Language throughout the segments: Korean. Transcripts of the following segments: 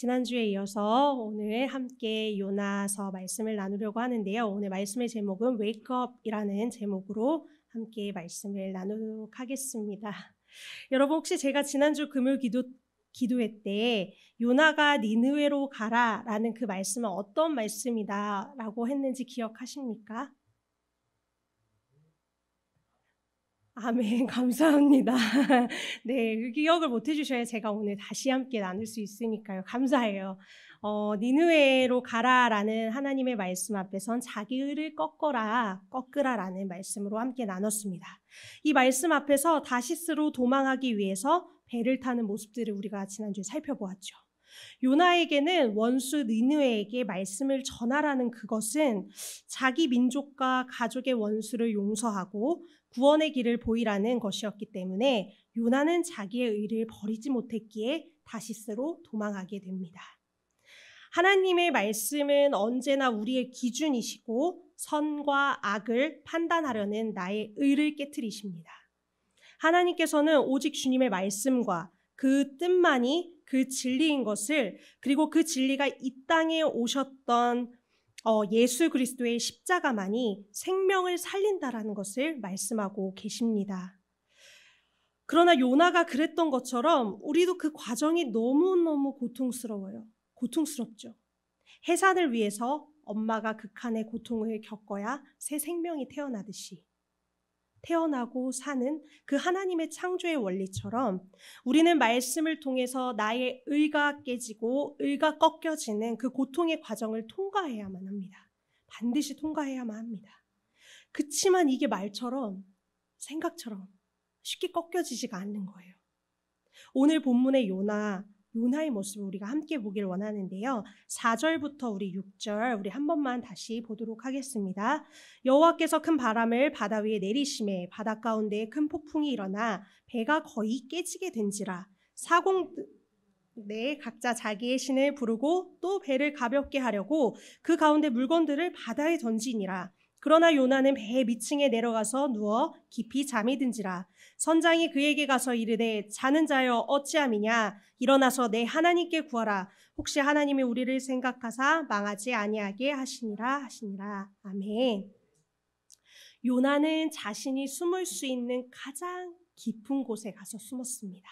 지난주에 이어서 오늘 함께 요나서 말씀을 나누려고 하는데요. 오늘 말씀의 제목은 Wake Up이라는 제목으로 함께 말씀을 나누도록 하겠습니다. 여러분 혹시 제가 지난주 금요 기도회 때 요나가 니느웨로 가라라는 그 말씀은 어떤 말씀이다라고 했는지 기억하십니까? 아멘. 감사합니다. 네, 그 기억을 못 해주셔야 제가 오늘 다시 함께 나눌 수 있으니까요. 감사해요. 니느웨로 가라라는 하나님의 말씀 앞에선 자기 의를 꺾으라라는 말씀으로 함께 나눴습니다. 이 말씀 앞에서 다시스로 도망하기 위해서 배를 타는 모습들을 우리가 지난주에 살펴보았죠. 요나에게는 원수 니느웨에게 말씀을 전하라는 그것은 자기 민족과 가족의 원수를 용서하고 구원의 길을 보이라는 것이었기 때문에 요나는 자기의 의를 버리지 못했기에 다시스로 도망하게 됩니다. 하나님의 말씀은 언제나 우리의 기준이시고 선과 악을 판단하려는 나의 의를 깨트리십니다. 하나님께서는 오직 주님의 말씀과 그 뜻만이 그 진리인 것을, 그리고 그 진리가 이 땅에 오셨던 예수 그리스도의 십자가만이 생명을 살린다라는 것을 말씀하고 계십니다. 그러나 요나가 그랬던 것처럼 우리도 그 과정이 너무너무 고통스럽죠. 해산을 위해서 엄마가 극한의 고통을 겪어야 새 생명이 태어나듯이 태어나고 사는 그 하나님의 창조의 원리처럼 우리는 말씀을 통해서 나의 의가 깨지고 의가 꺾여지는 그 고통의 과정을 통과해야만 합니다. 반드시 통과해야만 합니다. 그치만 이게 말처럼 생각처럼 쉽게 꺾여지지가 않는 거예요. 오늘 본문의 요나의 모습을 우리가 함께 보길 원하는데요. 4절부터 우리 6절 우리 한 번만 다시 보도록 하겠습니다. 여호와께서 큰 바람을 바다 위에 내리심에 바다 가운데 큰 폭풍이 일어나 배가 거의 깨지게 된지라. 사공들이 각자 자기의 신을 부르고 또 배를 가볍게 하려고 그 가운데 물건들을 바다에 던지니라. 그러나 요나는 배의 밑층에 내려가서 누워 깊이 잠이 든지라. 선장이 그에게 가서 이르되 자는 자여 어찌함이냐. 일어나서 내 하나님께 구하라. 혹시 하나님이 우리를 생각하사 망하지 아니하게 하시니라. 아멘. 요나는 자신이 숨을 수 있는 가장 깊은 곳에 가서 숨었습니다.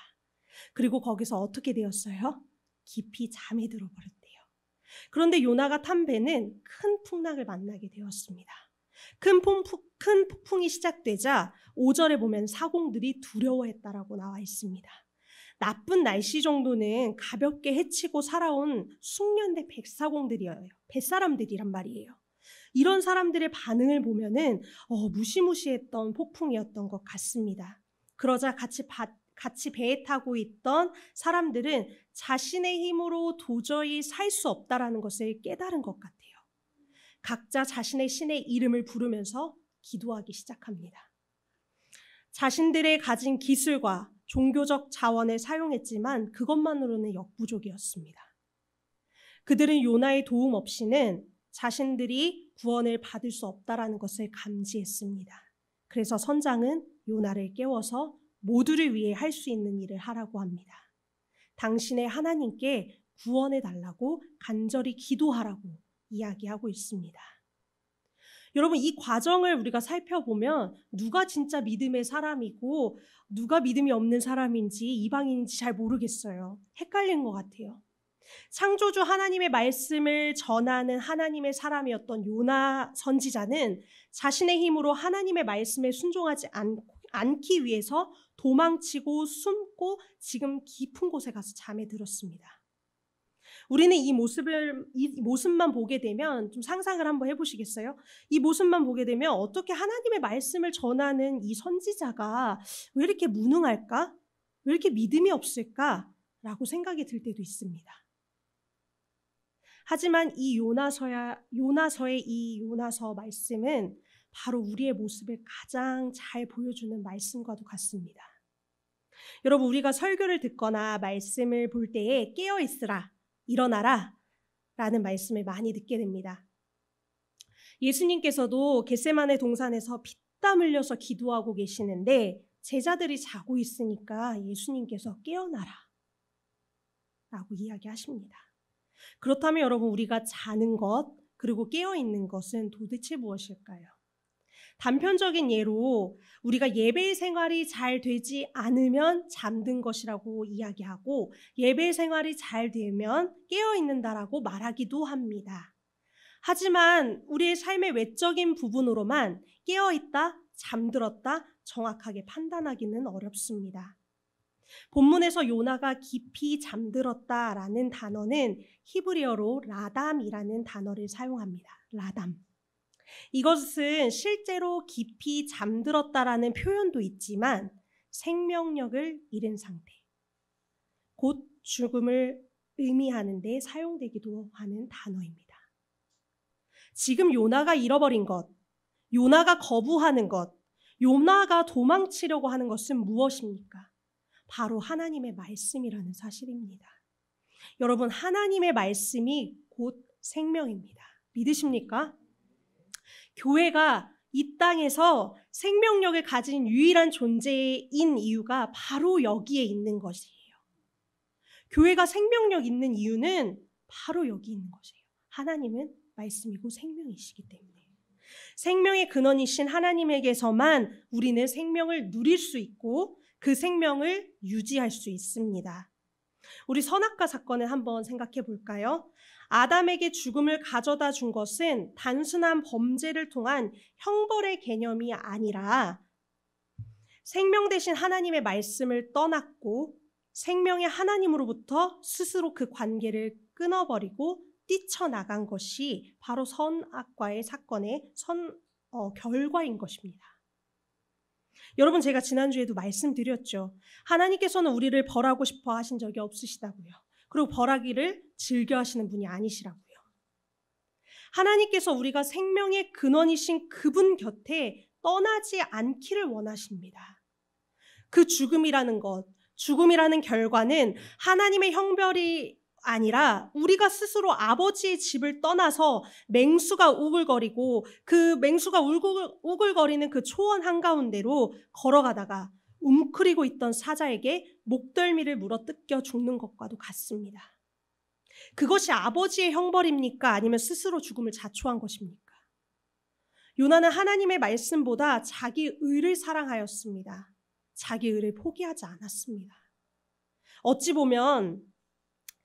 그리고 거기서 어떻게 되었어요? 깊이 잠이 들어버렸대요. 그런데 요나가 탄 배는 큰 풍랑을 만나게 되었습니다. 큰 폭풍이 시작되자 5절에 보면 사공들이 두려워했다라고 나와 있습니다. 나쁜 날씨 정도는 가볍게 헤치고 살아온 숙련된 백사공들이에요. 뱃사람들이란 말이에요. 이런 사람들의 반응을 보면은 무시무시했던 폭풍이었던 것 같습니다. 그러자 같이 배에 타고 있던 사람들은 자신의 힘으로 도저히 살 수 없다라는 것을 깨달은 것 같아요. 각자 자신의 신의 이름을 부르면서 기도하기 시작합니다. 자신들의 가진 기술과 종교적 자원을 사용했지만 그것만으로는 역부족이었습니다. 그들은 요나의 도움 없이는 자신들이 구원을 받을 수 없다라는 것을 감지했습니다. 그래서 선장은 요나를 깨워서 모두를 위해 할 수 있는 일을 하라고 합니다. 당신의 하나님께 구원해 달라고 간절히 기도하라고 이야기하고 있습니다. 여러분, 이 과정을 우리가 살펴보면 누가 진짜 믿음의 사람이고 누가 믿음이 없는 사람인지 이방인인지 잘 모르겠어요. 헷갈린 것 같아요. 창조주 하나님의 말씀을 전하는 하나님의 사람이었던 요나 선지자는 자신의 힘으로 하나님의 말씀에 순종하지 않기 위해서 도망치고 숨고 지금 깊은 곳에 가서 잠에 들었습니다. 우리는 이 모습만 보게 되면 좀 상상을 한번 해보시겠어요? 이 모습만 보게 되면 어떻게 하나님의 말씀을 전하는 이 선지자가 왜 이렇게 무능할까? 왜 이렇게 믿음이 없을까? 라고 생각이 들 때도 있습니다. 하지만 이 요나서의 이 요나서 말씀은 바로 우리의 모습을 가장 잘 보여주는 말씀과도 같습니다. 여러분, 우리가 설교를 듣거나 말씀을 볼 때에 깨어 있으라, 일어나라 라는 말씀을 많이 듣게 됩니다. 예수님께서도 겟세마네 동산에서 피땀 흘려서 기도하고 계시는데 제자들이 자고 있으니까 예수님께서 깨어나라 라고 이야기하십니다. 그렇다면 여러분, 우리가 자는 것 그리고 깨어있는 것은 도대체 무엇일까요? 단편적인 예로 우리가 예배 생활이 잘 되지 않으면 잠든 것이라고 이야기하고 예배 생활이 잘 되면 깨어있는다라고 말하기도 합니다. 하지만 우리의 삶의 외적인 부분으로만 깨어있다, 잠들었다 정확하게 판단하기는 어렵습니다. 본문에서 요나가 깊이 잠들었다라는 단어는 히브리어로 라담이라는 단어를 사용합니다. 라담. 이것은 실제로 깊이 잠들었다라는 표현도 있지만 생명력을 잃은 상태, 곧 죽음을 의미하는 데 사용되기도 하는 단어입니다. 지금 요나가 잃어버린 것, 요나가 거부하는 것, 요나가 도망치려고 하는 것은 무엇입니까? 바로 하나님의 말씀이라는 사실입니다. 여러분, 하나님의 말씀이 곧 생명입니다. 믿으십니까? 교회가 이 땅에서 생명력을 가진 유일한 존재인 이유가 바로 여기에 있는 것이에요. 교회가 생명력 있는 이유는 바로 여기 있는 것이에요. 하나님은 말씀이고 생명이시기 때문에. 생명의 근원이신 하나님에게서만 우리는 생명을 누릴 수 있고 그 생명을 유지할 수 있습니다. 우리 선악과 사건을 한번 생각해 볼까요? 아담에게 죽음을 가져다 준 것은 단순한 범죄를 통한 형벌의 개념이 아니라 생명 대신 하나님의 말씀을 떠났고 생명의 하나님으로부터 스스로 그 관계를 끊어버리고 뛰쳐나간 것이 바로 선악과의 사건의 결과인 것입니다. 여러분, 제가 지난주에도 말씀드렸죠. 하나님께서는 우리를 벌하고 싶어 하신 적이 없으시다고요. 그리고 벌하기를 즐겨 하시는 분이 아니시라고요. 하나님께서 우리가 생명의 근원이신 그분 곁에 떠나지 않기를 원하십니다. 그 죽음이라는 것, 죽음이라는 결과는 하나님의 형벌이 아니라 우리가 스스로 아버지의 집을 떠나서 맹수가 우글거리고 그 맹수가 우글거리는 그 초원 한가운데로 걸어가다가 웅크리고 있던 사자에게 목덜미를 물어 뜯겨 죽는 것과도 같습니다. 그것이 아버지의 형벌입니까? 아니면 스스로 죽음을 자초한 것입니까? 요나는 하나님의 말씀보다 자기 의를 사랑하였습니다. 자기 의를 포기하지 않았습니다. 어찌 보면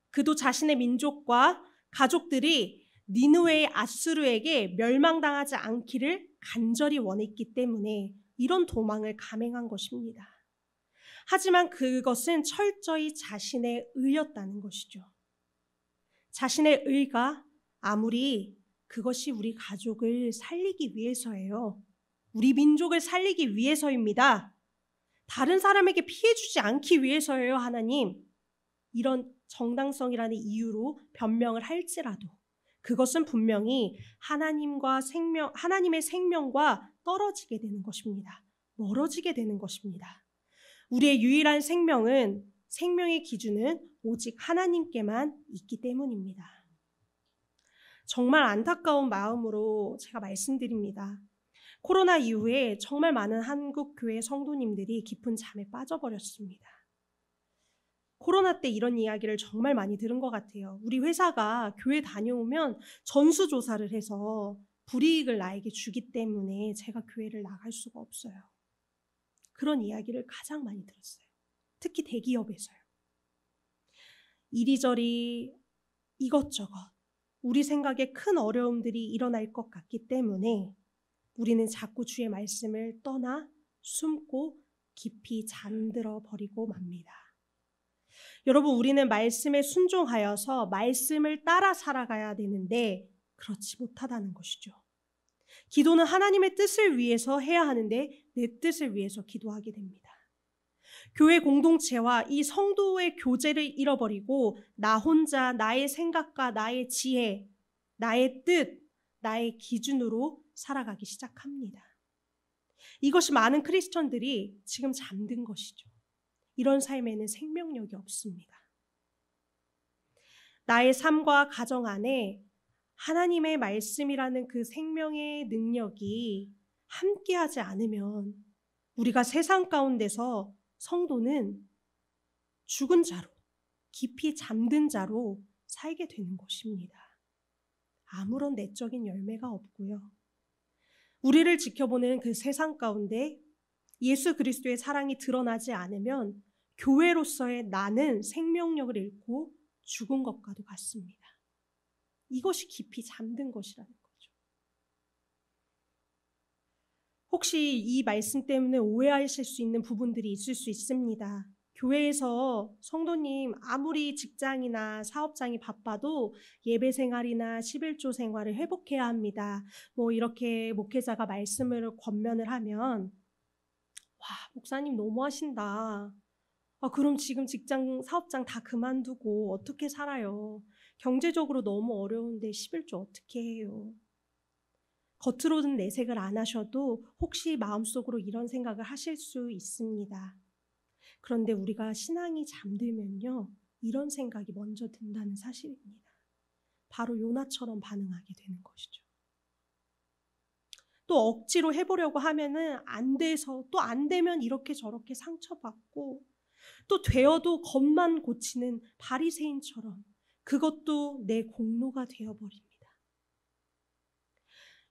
그도 자신의 민족과 가족들이 니느웨의 아수르에게 멸망당하지 않기를 간절히 원했기 때문에 이런 도망을 감행한 것입니다. 하지만 그것은 철저히 자신의 의였다는 것이죠. 자신의 의가 아무리 그것이 우리 가족을 살리기 위해서예요. 우리 민족을 살리기 위해서입니다. 다른 사람에게 피해 주지 않기 위해서예요, 하나님. 이런 정당성이라는 이유로 변명을 할지라도 그것은 분명히 하나님의 생명과 떨어지게 되는 것입니다. 멀어지게 되는 것입니다. 우리의 유일한 생명의 기준은 오직 하나님께만 있기 때문입니다. 정말 안타까운 마음으로 제가 말씀드립니다. 코로나 이후에 정말 많은 한국 교회 성도님들이 깊은 잠에 빠져버렸습니다. 코로나 때 이런 이야기를 정말 많이 들은 것 같아요. 우리 회사가 교회 다녀오면 전수조사를 해서 불이익을 나에게 주기 때문에 제가 교회를 나갈 수가 없어요. 그런 이야기를 가장 많이 들었어요. 특히 대기업에서요. 이리저리 이것저것 우리 생각에 큰 어려움들이 일어날 것 같기 때문에 우리는 자꾸 주의 말씀을 떠나 숨고 깊이 잠들어 버리고 맙니다. 여러분, 우리는 말씀에 순종하여서 말씀을 따라 살아가야 되는데 그렇지 못하다는 것이죠. 기도는 하나님의 뜻을 위해서 해야 하는데 내 뜻을 위해서 기도하게 됩니다. 교회 공동체와 이 성도의 교제를 잃어버리고 나 혼자 나의 생각과 나의 지혜, 나의 뜻, 나의 기준으로 살아가기 시작합니다. 이것이 많은 크리스천들이 지금 잠든 것이죠. 이런 삶에는 생명력이 없습니다. 나의 삶과 가정 안에 하나님의 말씀이라는 그 생명의 능력이 함께하지 않으면 우리가 세상 가운데서 성도는 죽은 자로, 깊이 잠든 자로 살게 되는 것입니다. 아무런 내적인 열매가 없고요. 우리를 지켜보는 그 세상 가운데 예수 그리스도의 사랑이 드러나지 않으면 교회로서의 나는 생명력을 잃고 죽은 것과도 같습니다. 이것이 깊이 잠든 것이라는 거죠. 혹시 이 말씀 때문에 오해하실 수 있는 부분들이 있을 수 있습니다. 교회에서 성도님 아무리 직장이나 사업장이 바빠도 예배 생활이나 11조 생활을 회복해야 합니다. 이렇게 목회자가 말씀을 권면을 하면 와, 목사님 너무하신다. 그럼 지금 직장, 사업장 다 그만두고 어떻게 살아요? 경제적으로 너무 어려운데 11조 어떻게 해요? 겉으로는 내색을 안 하셔도 혹시 마음속으로 이런 생각을 하실 수 있습니다. 그런데 우리가 신앙이 잠들면요, 이런 생각이 먼저 든다는 사실입니다. 바로 요나처럼 반응하게 되는 것이죠. 또 억지로 해보려고 하면은 안 돼서 또 안 되면 이렇게 저렇게 상처받고 또 되어도 겉만 고치는 바리새인처럼 그것도 내 공로가 되어버립니다.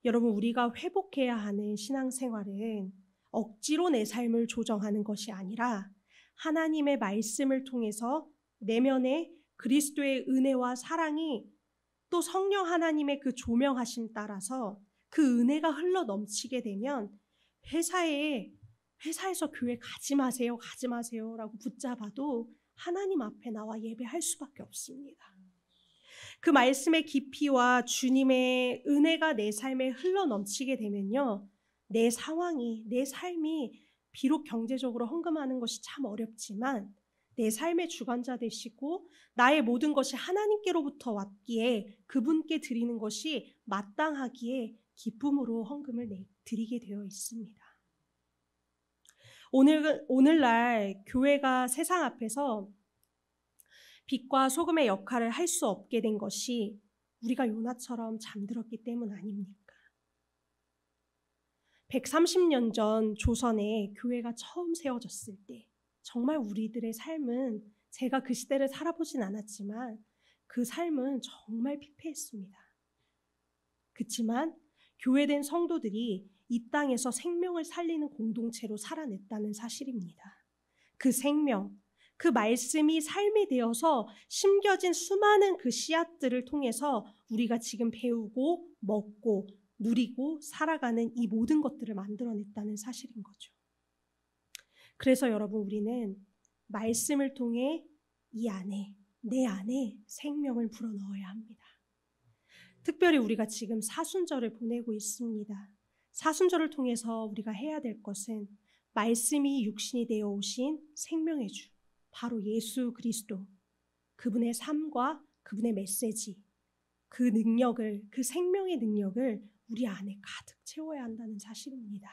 여러분, 우리가 회복해야 하는 신앙생활은 억지로 내 삶을 조정하는 것이 아니라 하나님의 말씀을 통해서 내면에 그리스도의 은혜와 사랑이 또 성령 하나님의 그 조명하심 따라서 그 은혜가 흘러 넘치게 되면 회사에서 교회 가지 마세요 라고 붙잡아도 하나님 앞에 나와 예배할 수밖에 없습니다. 그 말씀의 깊이와 주님의 은혜가 내 삶에 흘러 넘치게 되면요, 내 상황이, 내 삶이 비록 경제적으로 헌금하는 것이 참 어렵지만 내 삶의 주관자 되시고 나의 모든 것이 하나님께로부터 왔기에 그분께 드리는 것이 마땅하기에 기쁨으로 헌금을 드리게 되어 있습니다. 오늘날 교회가 세상 앞에서 빛과 소금의 역할을 할 수 없게 된 것이 우리가 요나처럼 잠들었기 때문 아닙니까? 130년 전 조선에 교회가 처음 세워졌을 때 정말 우리들의 삶은, 제가 그 시대를 살아보진 않았지만 그 삶은 정말 피폐했습니다. 그렇지만 교회된 성도들이 이 땅에서 생명을 살리는 공동체로 살아냈다는 사실입니다. 그 생명, 그 말씀이 삶이 되어서 심겨진 수많은 그 씨앗들을 통해서 우리가 지금 배우고 먹고 누리고 살아가는 이 모든 것들을 만들어냈다는 사실인 거죠. 그래서 여러분, 우리는 말씀을 통해 내 안에 생명을 불어넣어야 합니다. 특별히 우리가 지금 사순절을 보내고 있습니다. 사순절을 통해서 우리가 해야 될 것은 말씀이 육신이 되어 오신 생명의 주, 바로 예수 그리스도, 그분의 삶과 그분의 메시지, 그 능력을, 그 생명의 능력을 우리 안에 가득 채워야 한다는 사실입니다.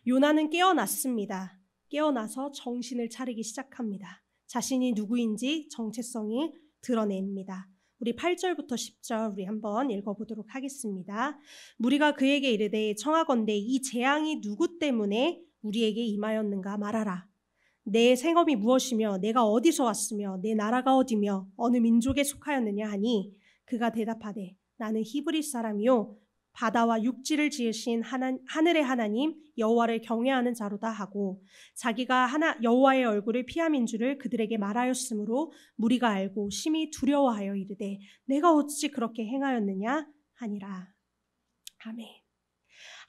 요나는 깨어났습니다. 깨어나서 정신을 차리기 시작합니다. 자신이 누구인지 정체성이 드러냅니다. 우리 8절부터 10절 우리 한번 읽어보도록 하겠습니다. 무리가 그에게 이르되 청하건대 이 재앙이 누구 때문에 우리에게 임하였는가 말하라. 내 생업이 무엇이며 내가 어디서 왔으며 내 나라가 어디며 어느 민족에 속하였느냐 하니 그가 대답하되 나는 히브리 사람이요 바다와 육지를 지으신 하늘의 하나님 여호와를 경외하는 자로다 하고 자기가 여호와의 얼굴을 피함인 줄을 그들에게 말하였으므로 무리가 알고 심히 두려워하여 이르되 내가 어찌 그렇게 행하였느냐 하니라. 아멘.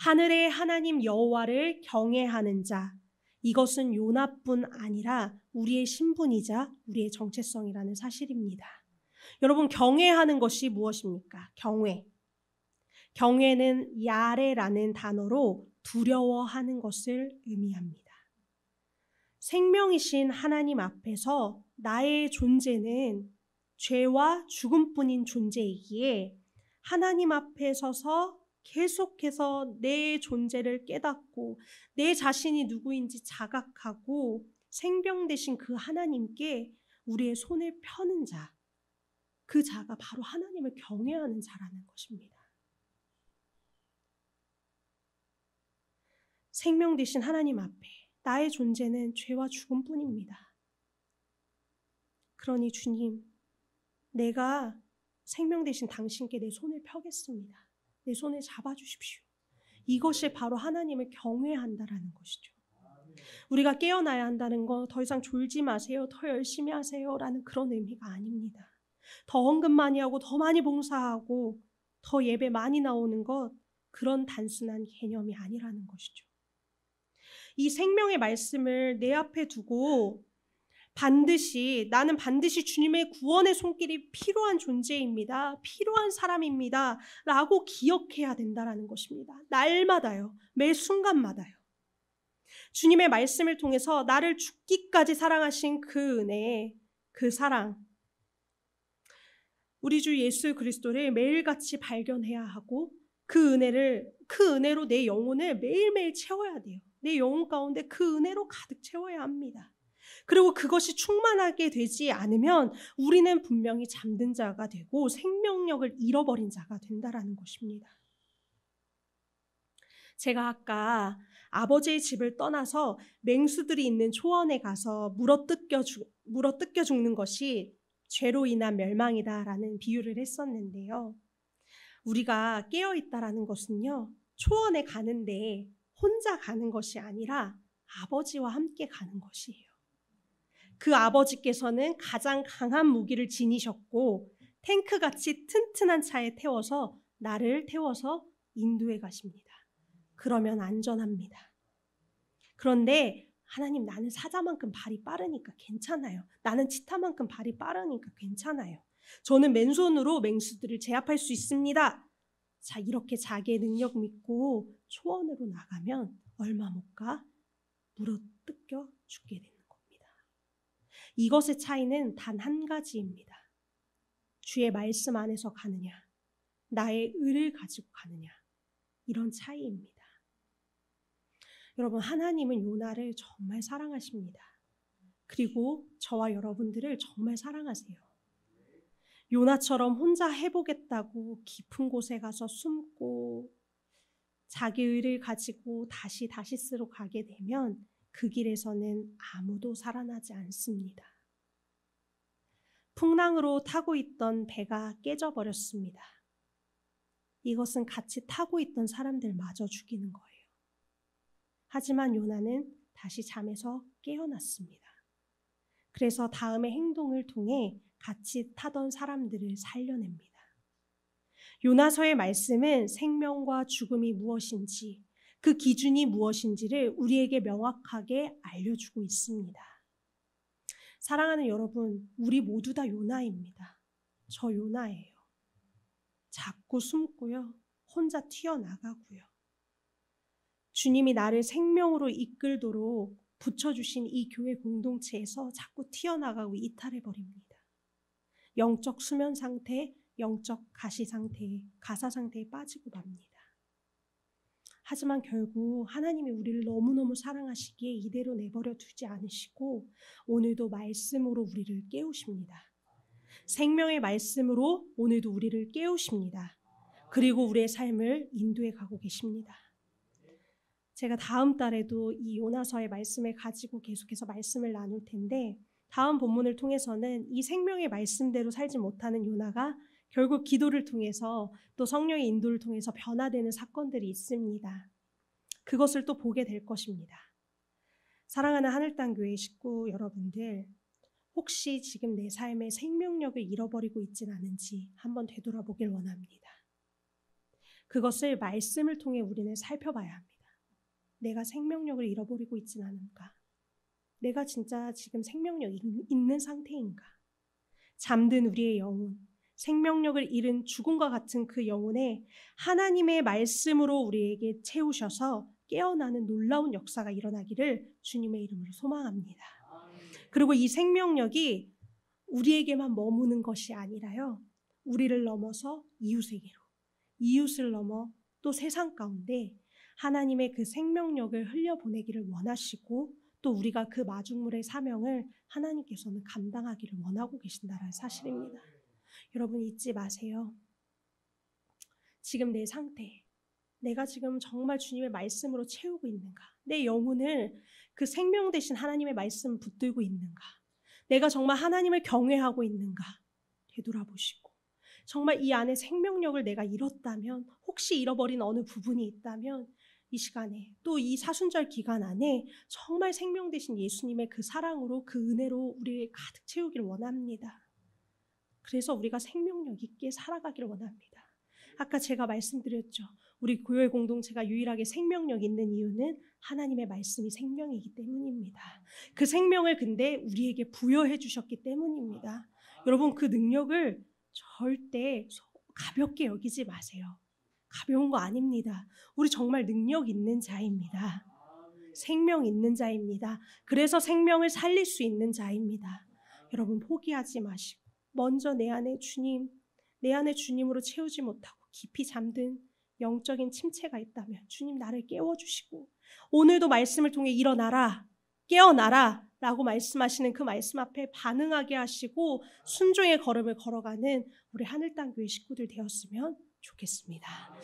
하늘의 하나님 여호와를 경외하는 자, 이것은 요나뿐 아니라 우리의 신분이자 우리의 정체성이라는 사실입니다. 여러분, 경외하는 것이 무엇입니까? 경외는 야레라는 단어로 두려워하는 것을 의미합니다. 생명이신 하나님 앞에서 나의 존재는 죄와 죽음뿐인 존재이기에 하나님 앞에 서서 계속해서 내 존재를 깨닫고 내 자신이 누구인지 자각하고 생명 되신 그 하나님께 우리의 손을 펴는 자, 그 자가 바로 하나님을 경외하는 자라는 것입니다. 생명 되신 하나님 앞에 나의 존재는 죄와 죽음뿐입니다. 그러니 주님, 내가 생명 되신 당신께 내 손을 펴겠습니다. 내 손을 잡아주십시오. 이것이 바로 하나님을 경외한다라는 것이죠. 우리가 깨어나야 한다는 거 더 이상 졸지 마세요. 더 열심히 하세요. 라는 그런 의미가 아닙니다. 더 헌금 많이 하고 더 많이 봉사하고 더 예배 많이 나오는 것, 그런 단순한 개념이 아니라는 것이죠. 이 생명의 말씀을 내 앞에 두고 나는 반드시 주님의 구원의 손길이 필요한 존재입니다. 필요한 사람입니다. 라고 기억해야 된다는 것입니다. 날마다요. 매 순간마다요. 주님의 말씀을 통해서 나를 죽기까지 사랑하신 그 은혜, 그 사랑, 우리 주 예수 그리스도를 매일같이 발견해야 하고 그 은혜로 내 영혼을 매일매일 채워야 돼요. 내 영혼 가운데 그 은혜로 가득 채워야 합니다. 그리고 그것이 충만하게 되지 않으면 우리는 분명히 잠든 자가 되고 생명력을 잃어버린 자가 된다라는 것입니다. 제가 아까 아버지의 집을 떠나서 맹수들이 있는 초원에 가서 물어뜯겨 죽는 것이 죄로 인한 멸망이다라는 비유를 했었는데요. 우리가 깨어있다라는 것은요, 초원에 가는데 혼자 가는 것이 아니라 아버지와 함께 가는 것이에요. 그 아버지께서는 가장 강한 무기를 지니셨고 탱크같이 튼튼한 차에 나를 태워서 인도해 가십니다. 그러면 안전합니다. 그런데 하나님, 나는 사자만큼 발이 빠르니까 괜찮아요. 나는 치타만큼 발이 빠르니까 괜찮아요. 저는 맨손으로 맹수들을 제압할 수 있습니다. 자, 이렇게 자기의 능력 믿고 초원으로 나가면 얼마 못 가 물어뜯겨 죽게 되는 겁니다. 이것의 차이는 단 한 가지입니다. 주의 말씀 안에서 가느냐, 나의 의를 가지고 가느냐, 이런 차이입니다. 여러분, 하나님은 요나를 정말 사랑하십니다. 그리고 저와 여러분들을 정말 사랑하세요. 요나처럼 혼자 해보겠다고 깊은 곳에 가서 숨고 자기 의를 가지고 다시스로 가게 되면 그 길에서는 아무도 살아나지 않습니다. 풍랑으로 타고 있던 배가 깨져버렸습니다. 이것은 같이 타고 있던 사람들마저 죽이는 거예요. 하지만 요나는 다시 잠에서 깨어났습니다. 그래서 다음의 행동을 통해 같이 타던 사람들을 살려냅니다. 요나서의 말씀은 생명과 죽음이 무엇인지, 그 기준이 무엇인지를 우리에게 명확하게 알려주고 있습니다. 사랑하는 여러분, 우리 모두 다 요나입니다. 저 요나예요. 자꾸 숨고요. 혼자 튀어나가고요. 주님이 나를 생명으로 이끌도록 붙여주신 이 교회 공동체에서 자꾸 튀어나가고 이탈해버립니다. 영적 수면 상태, 영적 가시 상태, 가사 상태에 빠지고 맙니다. 하지만 결국 하나님이 우리를 너무너무 사랑하시기에 이대로 내버려 두지 않으시고 오늘도 말씀으로 우리를 깨우십니다. 생명의 말씀으로 오늘도 우리를 깨우십니다. 그리고 우리의 삶을 인도해 가고 계십니다. 제가 다음 달에도 이 요나서의 말씀을 가지고 계속해서 말씀을 나눌 텐데, 다음 본문을 통해서는 이 생명의 말씀대로 살지 못하는 요나가 결국 기도를 통해서 또 성령의 인도를 통해서 변화되는 사건들이 있습니다. 그것을 또 보게 될 것입니다. 사랑하는 하늘땅교회 식구 여러분들, 혹시 지금 내 삶의 생명력을 잃어버리고 있진 않은지 한번 되돌아보길 원합니다. 그것을 말씀을 통해 우리는 살펴봐야 합니다. 내가 생명력을 잃어버리고 있진 않은가? 내가 진짜 지금 생명력이 있는 상태인가? 잠든 우리의 영혼, 생명력을 잃은 죽음과 같은 그 영혼에 하나님의 말씀으로 우리에게 채우셔서 깨어나는 놀라운 역사가 일어나기를 주님의 이름으로 소망합니다. 그리고 이 생명력이 우리에게만 머무는 것이 아니라요, 우리를 넘어서 이웃에게로, 이웃을 넘어 또 세상 가운데 하나님의 그 생명력을 흘려보내기를 원하시고 또 우리가 그 마중물의 사명을 하나님께서는 감당하기를 원하고 계신다는 사실입니다. 여러분, 잊지 마세요. 지금 내 상태, 내가 지금 정말 주님의 말씀으로 채우고 있는가? 내 영혼을 그 생명 되신 하나님의 말씀 붙들고 있는가? 내가 정말 하나님을 경외하고 있는가? 되돌아보시고 정말 이 안에 생명력을 내가 잃었다면, 혹시 잃어버린 어느 부분이 있다면 이 시간에 또 이 사순절 기간 안에 정말 생명 되신 예수님의 그 사랑으로, 그 은혜로 우리 가득 채우기를 원합니다. 그래서 우리가 생명력 있게 살아가기를 원합니다. 아까 제가 말씀드렸죠. 우리 교회 공동체가 유일하게 생명력 있는 이유는 하나님의 말씀이 생명이기 때문입니다. 그 생명을 근데 우리에게 부여해 주셨기 때문입니다. 여러분, 그 능력을 절대 가볍게 여기지 마세요. 가벼운 거 아닙니다. 우리 정말 능력 있는 자입니다. 생명 있는 자입니다. 그래서 생명을 살릴 수 있는 자입니다. 여러분, 포기하지 마시고 먼저 내 안에 주님으로 채우지 못하고 깊이 잠든 영적인 침체가 있다면 주님 나를 깨워주시고, 오늘도 말씀을 통해 일어나라, 깨어나라 라고 말씀하시는 그 말씀 앞에 반응하게 하시고 순종의 걸음을 걸어가는 우리 하늘땅 교회 식구들 되었으면 좋겠습니다.